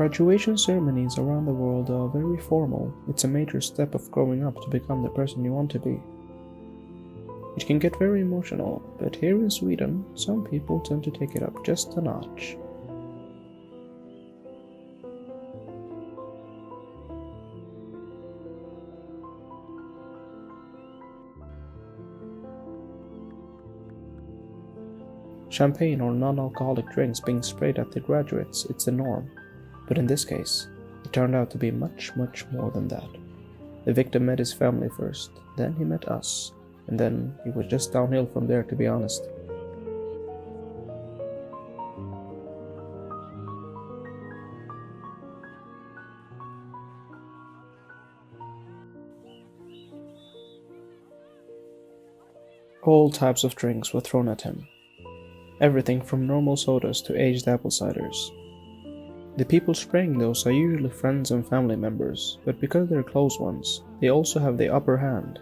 Graduation ceremonies around the world are very formal. It's a major step of growing up to become the person you want to be. It can get very emotional, but here in Sweden, some people tend to take it up just a notch. Champagne or non-alcoholic drinks being sprayed at the graduates, it's the norm. But in this case, it turned out to be much more than that. The victim met his family first, then he met us, and then it was just downhill from there, to be honest. All types of drinks were thrown at him. Everything from normal sodas to aged apple ciders. The people spraying those are usually friends and family members, but because they're close ones, they also have the upper hand.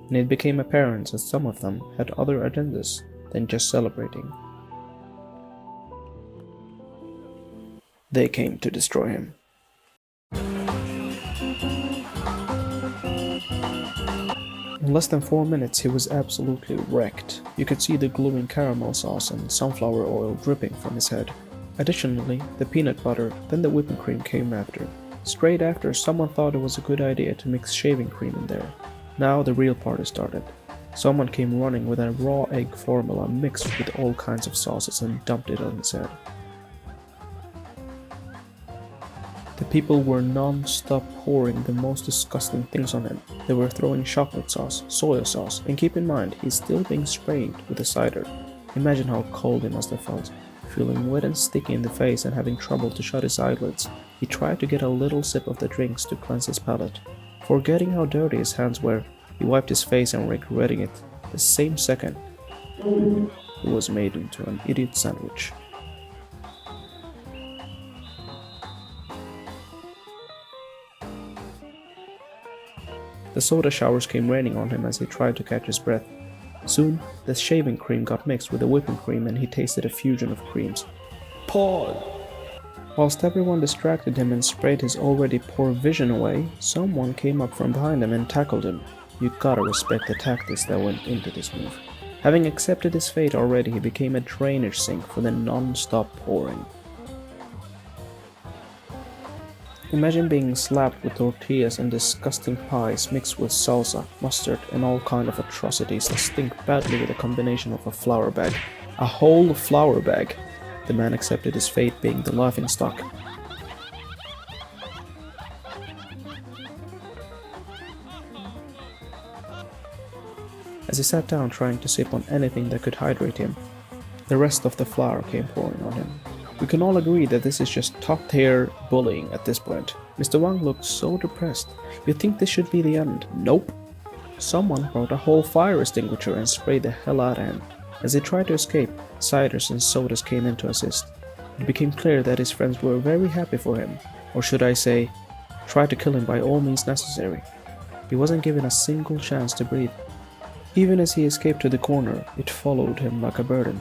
And it became apparent that some of them had other agendas than just celebrating. They came to destroy him. In less than 4 minutes he was absolutely wrecked. You could see the glowing caramel sauce and sunflower oil dripping from his head. Additionally, the peanut butter, then the whipping cream came after. Straight after, someone thought it was a good idea to mix shaving cream in there. Now the real party started. Someone came running with a raw egg formula mixed with all kinds of sauces and dumped it on his head. The people were non-stop pouring the most disgusting things on him. They were throwing chocolate sauce, soy sauce, and keep in mind, he's still being sprayed with a cider. Imagine how cold he must have felt. Feeling wet and sticky in the face and having trouble to shut his eyelids, he tried to get a little sip of the drinks to cleanse his palate. Forgetting how dirty his hands were, he wiped his face and regretting it. The same second, he was made into an idiot sandwich. The soda showers came raining on him as he tried to catch his breath. Soon, the shaving cream got mixed with the whipping cream and he tasted a fusion of creams. Paul! Whilst everyone distracted him and sprayed his already poor vision away, someone came up from behind him and tackled him. You gotta respect the tactics that went into this move. Having accepted his fate already, he became a drainage sink for the non-stop pouring. Imagine being slapped with tortillas and disgusting pies mixed with salsa, mustard, and all kind of atrocities that stink badly with a combination of a flour bag. A whole flour bag! The man accepted his fate being the laughingstock. As he sat down trying to sip on anything that could hydrate him, the rest of the flour came pouring on him. We can all agree that this is just top-tier bullying at this point. Mr. Wang looked so depressed. You'd think this should be the end. Nope. Someone brought a whole fire extinguisher and sprayed the hell out of him. As he tried to escape, ciders and sodas came in to assist. It became clear that his friends were very happy for him. Or should I say, tried to kill him by all means necessary. He wasn't given a single chance to breathe. Even as he escaped to the corner, it followed him like a burden.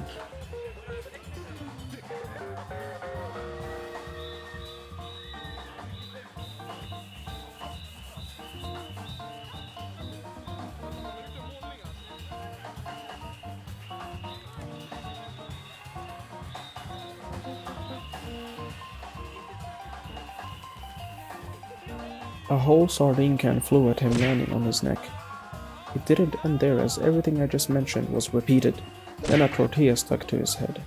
A whole sardine can flew at him, landing on his neck. It didn't end there, as everything I just mentioned was repeated. Then a tortilla stuck to his head.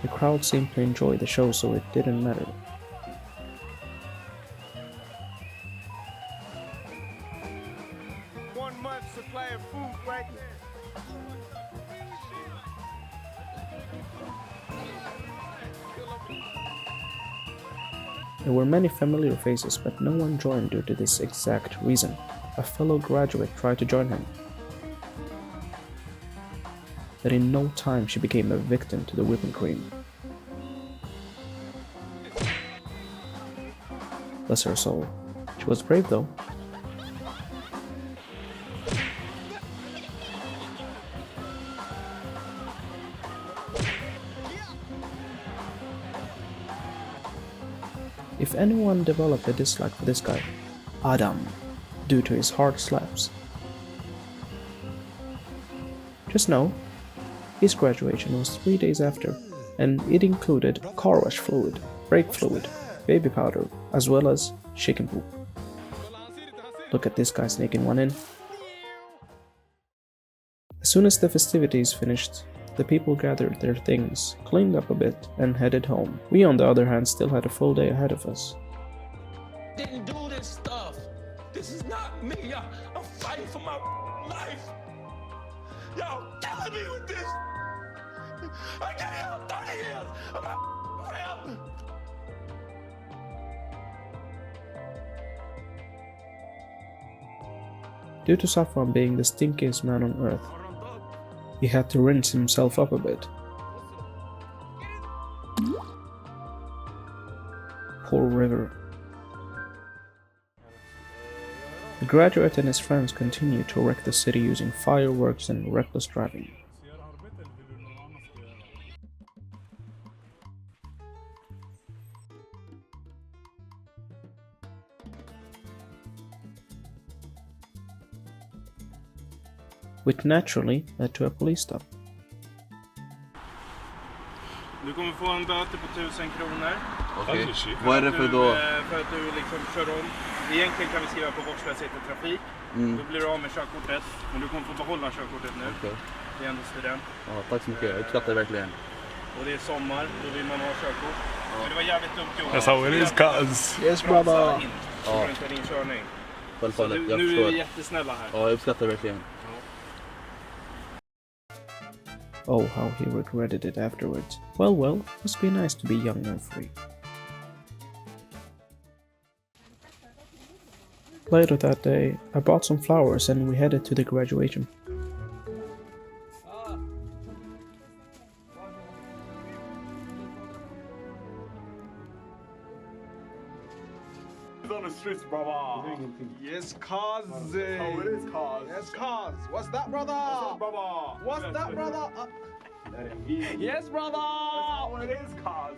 The crowd seemed to enjoy the show, so it didn't matter. One month supply of food right there. There were many familiar faces, but no one joined due to this exact reason. A fellow graduate tried to join him. But in no time she became a victim to the whipping cream. Bless her soul. She was brave though. If anyone developed a dislike for this guy, Adam, due to his hard slaps. Just know, his graduation was 3 days after, and it included car wash fluid, brake fluid, baby powder, as well as chicken poop. Look at this guy sneaking one in. As soon as the festivities finished, the people gathered their things, cleaned up a bit, and headed home. We, on the other hand, still had a full day ahead of us. Didn't do this stuff. This is not me. I'm fighting for my life. Y'all killing me with this. I got out 30 years of my family. Due to Saffron being the stinkiest man on earth, he had to rinse himself up a bit. Poor River. The graduate and his friends continued to wreck the city using fireworks and reckless driving. Which naturally led to a police stop. Du kommer få en böter på 1000 kronor. Okej. Vad är det för då? För att du liksom kör om. Egentligen kan vi skriva på vårdslöshet i trafik. Då blir du av med körkortet. Men du kommer få behålla körkortet nu. Okej. Det är ändå student. Ja, tack så mycket. Jag uppskattar det verkligen. Och det är sommar, då vill man ha körkort. Men det var jävligt dumt gjort. That's how it is, cuz. Yes, brother! Så inte din körning. Självfallet, jag Nu är förstår. vi jättesnälla här. Ja, jag uppskattar det verkligen. Oh, how he regretted it afterwards. Well, must be nice to be young and free. Later that day, I bought some flowers and we headed to the graduation. On the streets, brother. Yes, cuz. How it is, cuz. Yes, cuz. What's that, brother? brother? What's that, brother? Yes, brother. How it is, cuz.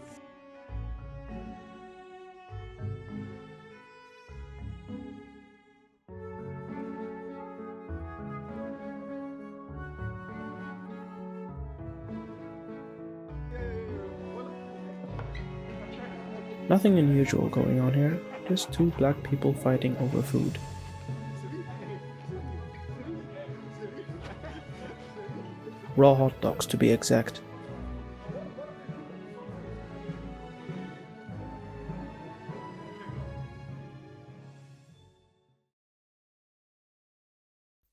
Nothing unusual going on here, just two black people fighting over food. Raw hot dogs to be exact.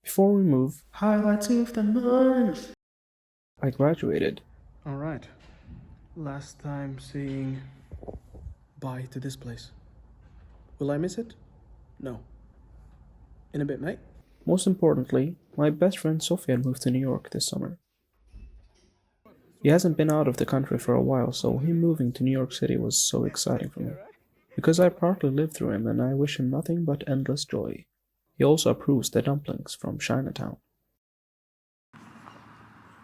Before we move, highlights of the month. I graduated. All right. Last time saying bye to this place. Will I miss it? No. In a bit, mate. Most importantly, my best friend Sofia moved to New York this summer. He hasn't been out of the country for a while, so him moving to New York City was so exciting for me. Because I partly lived through him and I wish him nothing but endless joy. He also approves the dumplings from Chinatown.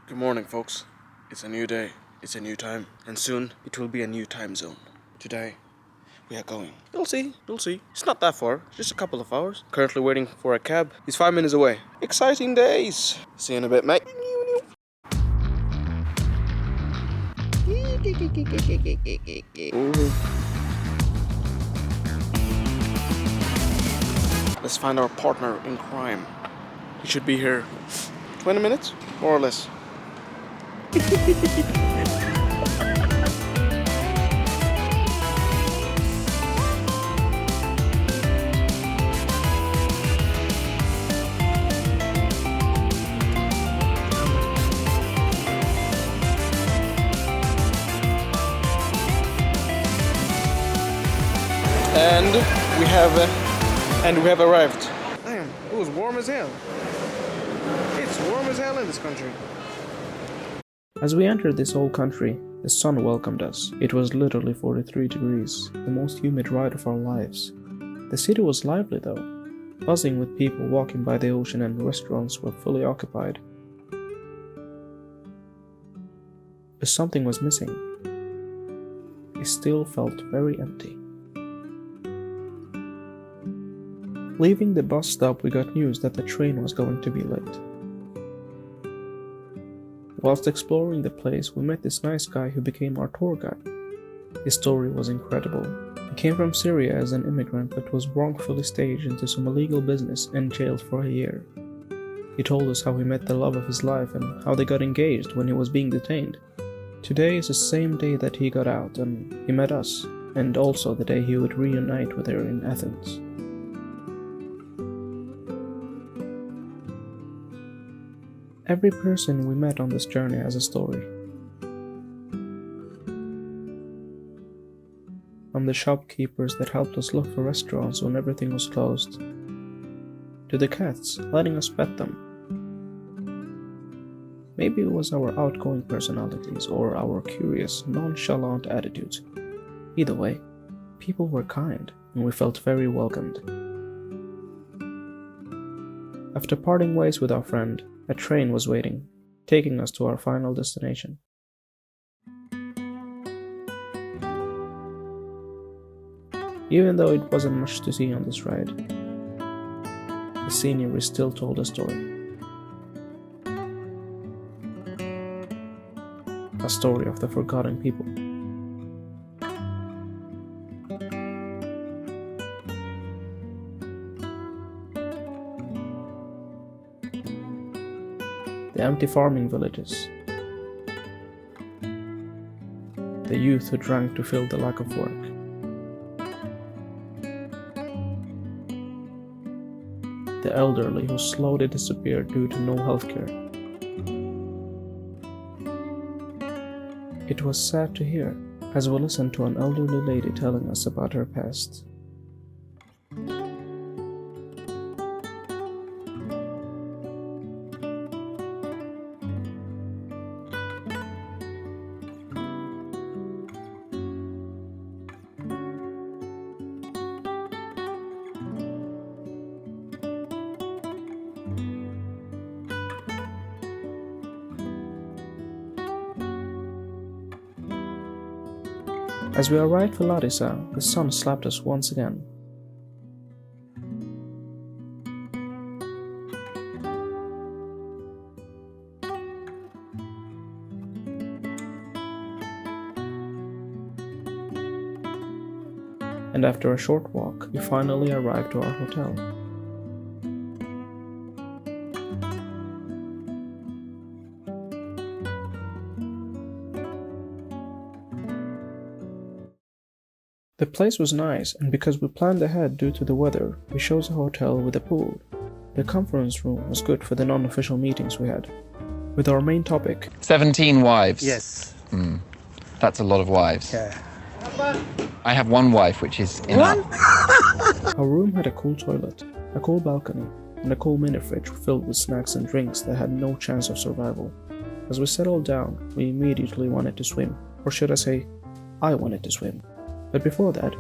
Good morning, folks. It's a new day, it's a new time, and soon it will be a new time zone. Today, we are going. You'll see. It's not that far, just a couple of hours. Currently waiting for a cab. He's 5 minutes away. Exciting days. See you in a bit, mate. Let's find our partner in crime. He should be here 20 minutes, more or less. And we have arrived. Damn, it was warm as hell. It's warm as hell in this country. As we entered this old country, the sun welcomed us. It was literally 43 degrees, the most humid ride of our lives. The city was lively though, buzzing with people walking by the ocean, and restaurants were fully occupied. But something was missing. It still felt very empty. Leaving the bus stop, we got news that the train was going to be late. Whilst exploring the place, we met this nice guy who became our tour guide. His story was incredible. He came from Syria as an immigrant but was wrongfully staged into some illegal business and jailed for a year. He told us how he met the love of his life and how they got engaged when he was being detained. Today is the same day that he got out and he met us, and also the day he would reunite with her in Athens. Every person we met on this journey has a story. From the shopkeepers that helped us look for restaurants when everything was closed, to the cats letting us pet them. Maybe it was our outgoing personalities or our curious, nonchalant attitudes. Either way, people were kind and we felt very welcomed. After parting ways with our friend, a train was waiting, taking us to our final destination. Even though it wasn't much to see on this ride, the scenery still told a story. A story of the forgotten people. The empty farming villages. The youth who drank to fill the lack of work. The elderly who slowly disappeared due to no healthcare. It was sad to hear as we listened to an elderly lady telling us about her past. As we arrived for Larissa, the sun slapped us once again. And after a short walk, we finally arrived to our hotel. The place was nice, and because we planned ahead due to the weather, we chose a hotel with a pool. The conference room was good for the non-official meetings we had. With our main topic, 17 wives. Yes. That's a lot of wives. Yeah. I have one wife, which is enough. our room had a cool toilet, a cool balcony, and a cool mini fridge filled with snacks and drinks that had no chance of survival. As we settled down, we immediately wanted to swim. Or should I say, I wanted to swim. But before that,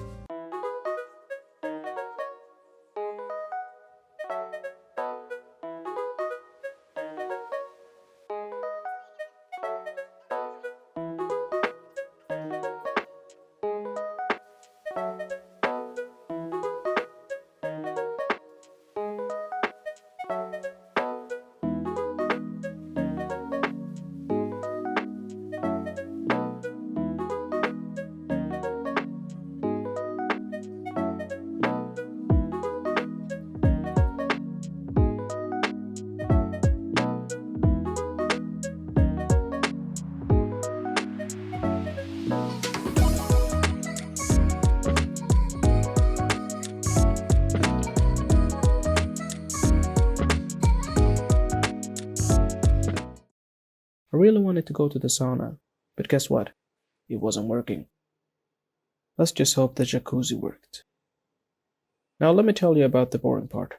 I really wanted to go to the sauna, but guess what? It wasn't working. Let's just hope the jacuzzi worked. Now let me tell you about the boring part.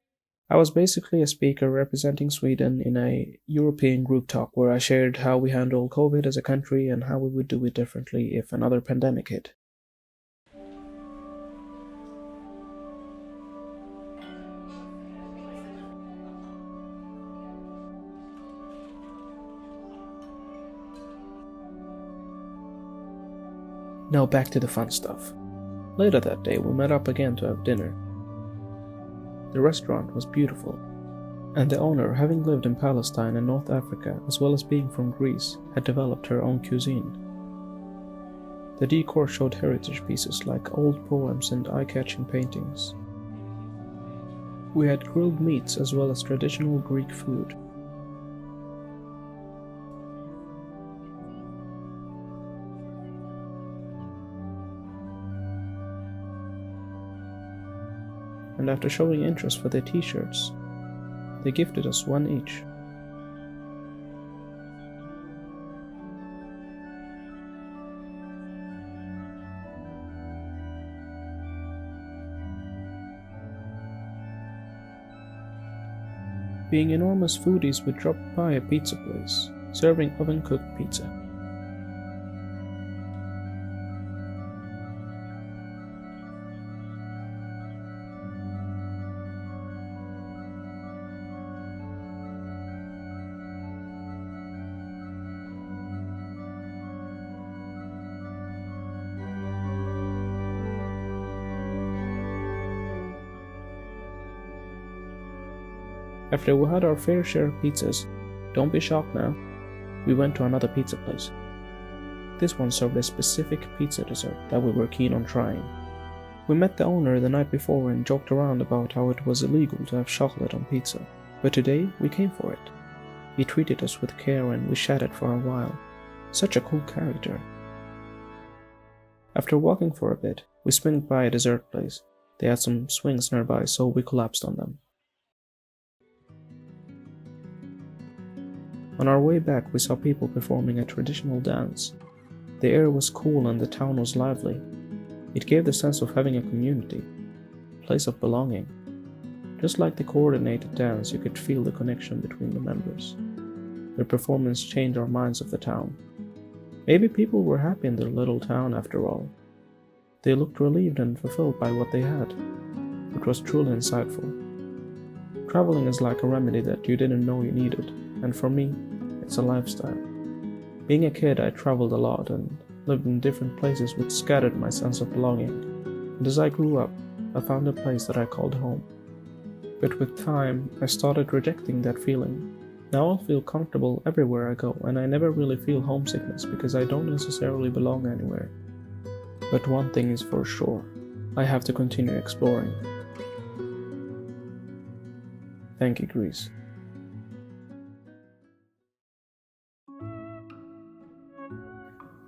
I was basically a speaker representing Sweden in a European group talk where I shared how we handle COVID as a country and how we would do it differently if another pandemic hit. Now back to the fun stuff. Later that day we met up again to have dinner. The restaurant was beautiful, and the owner, having lived in Palestine and North Africa as well as being from Greece, had developed her own cuisine. The decor showed heritage pieces like old poems and eye-catching paintings. We had grilled meats as well as traditional Greek food. And after showing interest for their t-shirts, they gifted us one each. Being enormous foodies, we dropped by a pizza place, serving oven-cooked pizza. After we had our fair share of pizzas, don't be shocked now, we went to another pizza place. This one served a specific pizza dessert that we were keen on trying. We met the owner the night before and joked around about how it was illegal to have chocolate on pizza, but today we came for it. He treated us with care and we chatted for a while. Such a cool character. After walking for a bit, we swung by a dessert place. They had some swings nearby, so we collapsed on them. On our way back, we saw people performing a traditional dance. The air was cool and the town was lively. It gave the sense of having a community, a place of belonging. Just like the coordinated dance, you could feel the connection between the members. Their performance changed our minds of the town. Maybe people were happy in their little town after all. They looked relieved and fulfilled by what they had. It was truly insightful. Traveling is like a remedy that you didn't know you needed, and for me, it's a lifestyle. Being a kid, I traveled a lot and lived in different places which scattered my sense of belonging. And as I grew up, I found a place that I called home. But with time, I started rejecting that feeling. Now I feel comfortable everywhere I go, and I never really feel homesickness because I don't necessarily belong anywhere. But one thing is for sure, I have to continue exploring. Thank you, Greece.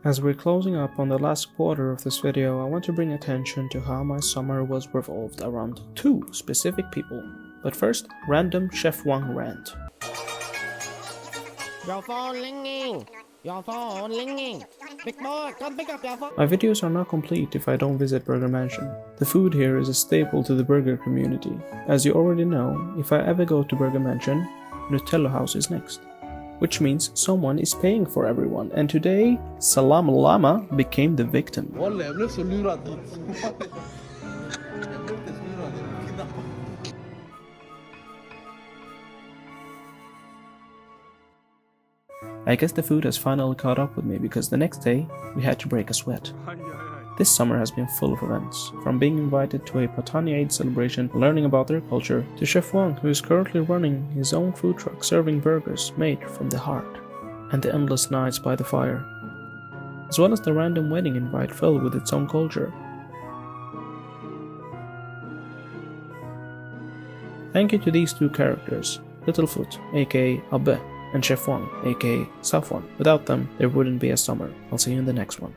As we're closing up on the last quarter of this video, I want to bring attention to how my summer was revolved around two specific people. But first, random Chef Wang rant. Your phone ringing. Your phone ringing. Big boy, come pick up your phone. My videos are not complete if I don't visit Burger Mansion. The food here is a staple to the burger community. As you already know, if I ever go to Burger Mansion, Nutella House is next. Which means someone is paying for everyone, and today, Salam Lama became the victim. I guess the food has finally caught up with me because the next day, we had to break a sweat. This summer has been full of events, from being invited to a Patani Eid celebration, learning about their culture, to Chef Wang, who is currently running his own food truck serving burgers made from the heart, and the endless nights by the fire, as well as the random wedding invite filled with its own culture. Thank you to these two characters, Littlefoot, aka Abbe, and Chef Wang, aka Safwan. Without them, there wouldn't be a summer. I'll see you in the next one.